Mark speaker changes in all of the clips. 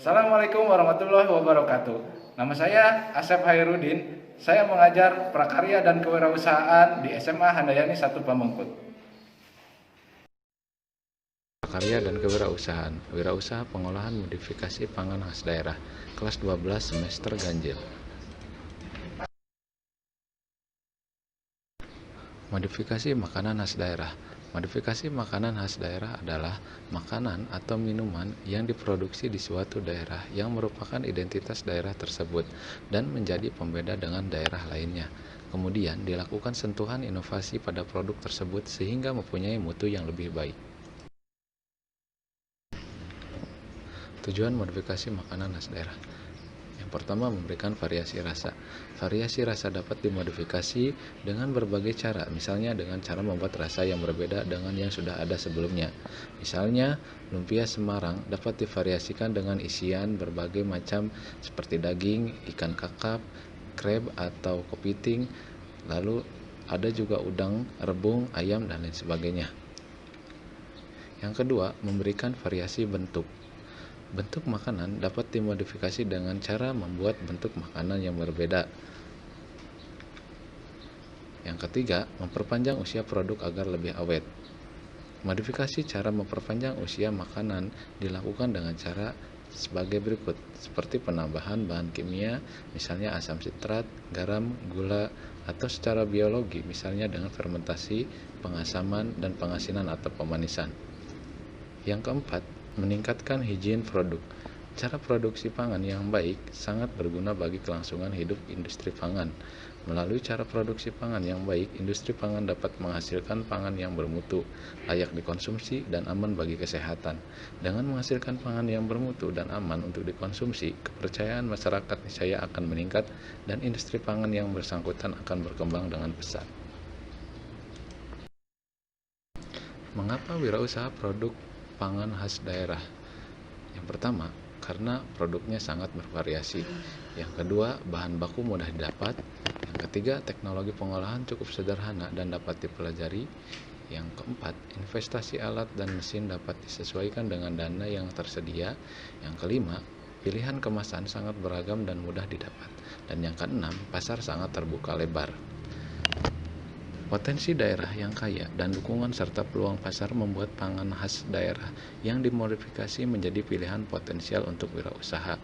Speaker 1: Assalamualaikum warahmatullahi wabarakatuh. Nama saya Asep Hairudin. Saya mengajar prakarya dan kewirausahaan di SMA Handayani 1 Pamengkut.
Speaker 2: Prakarya dan kewirausahaan, wirausaha pengolahan modifikasi pangan khas daerah, kelas 12 semester ganjil. Modifikasi makanan khas daerah. Modifikasi makanan khas daerah adalah makanan atau minuman yang diproduksi di suatu daerah yang merupakan identitas daerah tersebut dan menjadi pembeda dengan daerah lainnya. Kemudian dilakukan sentuhan inovasi pada produk tersebut sehingga mempunyai mutu yang lebih baik. Tujuan modifikasi makanan khas daerah. Yang pertama, memberikan variasi rasa. Variasi rasa dapat dimodifikasi dengan berbagai cara, misalnya dengan cara membuat rasa yang berbeda dengan yang sudah ada sebelumnya. Misalnya, lumpia Semarang dapat divariasikan dengan isian berbagai macam seperti daging, ikan kakap, krab atau kepiting, lalu ada juga udang, rebung, ayam, dan lain sebagainya. Yang kedua, memberikan variasi bentuk. Bentuk makanan dapat dimodifikasi dengan cara membuat bentuk makanan yang berbeda. Yang ketiga, memperpanjang usia produk agar lebih awet. Modifikasi cara memperpanjang usia makanan dilakukan dengan cara sebagai berikut, seperti penambahan bahan kimia, misalnya asam sitrat, garam, gula, atau secara biologi, misalnya dengan fermentasi, pengasaman, dan pengasinan atau pemanisan. Yang keempat, meningkatkan higien produk. Cara produksi pangan yang baik sangat berguna bagi kelangsungan hidup industri pangan. Melalui cara produksi pangan yang baik, industri pangan dapat menghasilkan pangan yang bermutu, layak dikonsumsi, dan aman bagi kesehatan. Dengan menghasilkan pangan yang bermutu dan aman untuk dikonsumsi, kepercayaan masyarakat niscaya akan meningkat dan industri pangan yang bersangkutan akan berkembang dengan pesat. Mengapa wirausaha produk pangan khas daerah? Yang pertama, karena produknya sangat bervariasi. Yang kedua, bahan baku mudah didapat. Yang ketiga, teknologi pengolahan cukup sederhana dan dapat dipelajari. Yang keempat, investasi alat dan mesin dapat disesuaikan dengan dana yang tersedia. Yang kelima, pilihan kemasan sangat beragam dan mudah didapat. Dan yang keenam, pasar sangat terbuka lebar. Potensi daerah yang kaya dan dukungan serta peluang pasar membuat pangan khas daerah yang dimodifikasi menjadi pilihan potensial untuk wirausaha.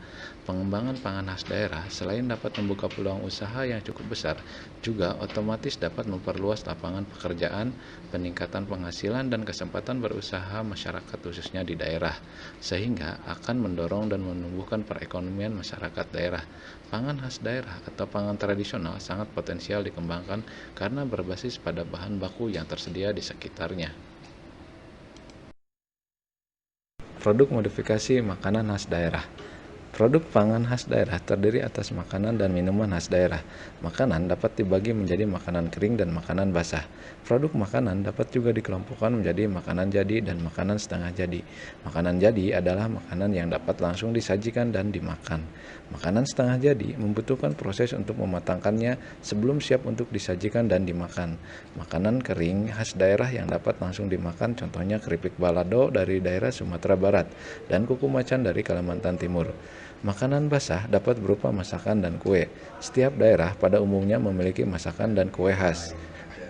Speaker 2: Pengembangan pangan khas daerah selain dapat membuka peluang usaha yang cukup besar, juga otomatis dapat memperluas lapangan pekerjaan, peningkatan penghasilan dan kesempatan berusaha masyarakat khususnya di daerah, sehingga akan mendorong dan menumbuhkan perekonomian masyarakat daerah. Pangan khas daerah atau pangan tradisional sangat potensial dikembangkan karena berbasis pada bahan baku yang tersedia di sekitarnya. Produk modifikasi makanan khas daerah. Produk pangan khas daerah terdiri atas makanan dan minuman khas daerah. Makanan dapat dibagi menjadi makanan kering dan makanan basah. Produk makanan dapat juga dikelompokkan menjadi makanan jadi dan makanan setengah jadi. Makanan jadi adalah makanan yang dapat langsung disajikan dan dimakan. Makanan setengah jadi membutuhkan proses untuk mematangkannya sebelum siap untuk disajikan dan dimakan. Makanan kering khas daerah yang dapat langsung dimakan contohnya keripik balado dari daerah Sumatera Barat dan kuku macan dari Kalimantan Timur. Makanan basah dapat berupa masakan dan kue. Setiap daerah pada umumnya memiliki masakan dan kue khas.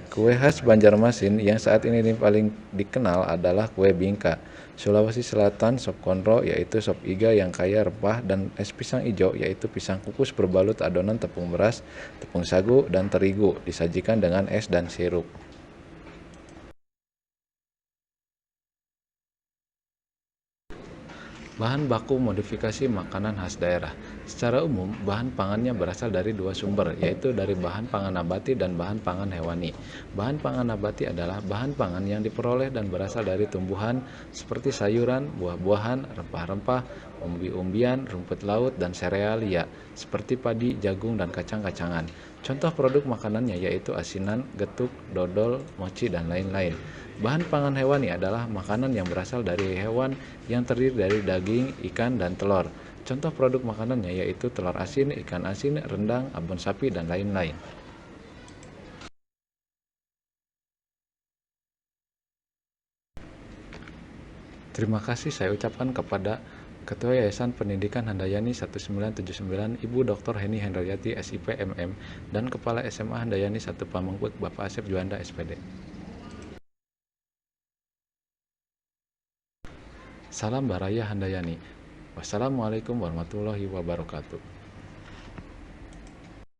Speaker 2: Kue khas Banjarmasin yang saat ini paling dikenal adalah kue bingka. Sulawesi Selatan sop konro yaitu sop iga yang kaya rempah dan es pisang ijo yaitu pisang kukus berbalut adonan tepung beras, tepung sagu, dan terigu disajikan dengan es dan sirup. Bahan baku modifikasi makanan khas daerah. Secara umum, bahan pangannya berasal dari dua sumber, yaitu dari bahan pangan nabati dan bahan pangan hewani. Bahan pangan nabati adalah bahan pangan yang diperoleh dan berasal dari tumbuhan seperti sayuran, buah-buahan, rempah-rempah, umbi-umbian, rumput laut, dan serealia seperti padi, jagung, dan kacang-kacangan. Contoh produk makanannya yaitu asinan, getuk, dodol, mochi, dan lain-lain. Bahan pangan hewani adalah makanan yang berasal dari hewan yang terdiri dari daging, ikan, dan telur. Contoh produk makanannya yaitu telur asin, ikan asin, rendang, abon sapi, dan lain-lain. Terima kasih saya ucapkan kepada Ketua Yayasan Pendidikan Handayani 1979 Ibu Dr. Heni Hendriati SIP MM dan Kepala SMA Handayani 1 Pamengpeuk Bapak Asep Juanda SPD. Salam Baraya Handayani. Wassalamualaikum warahmatullahi wabarakatuh.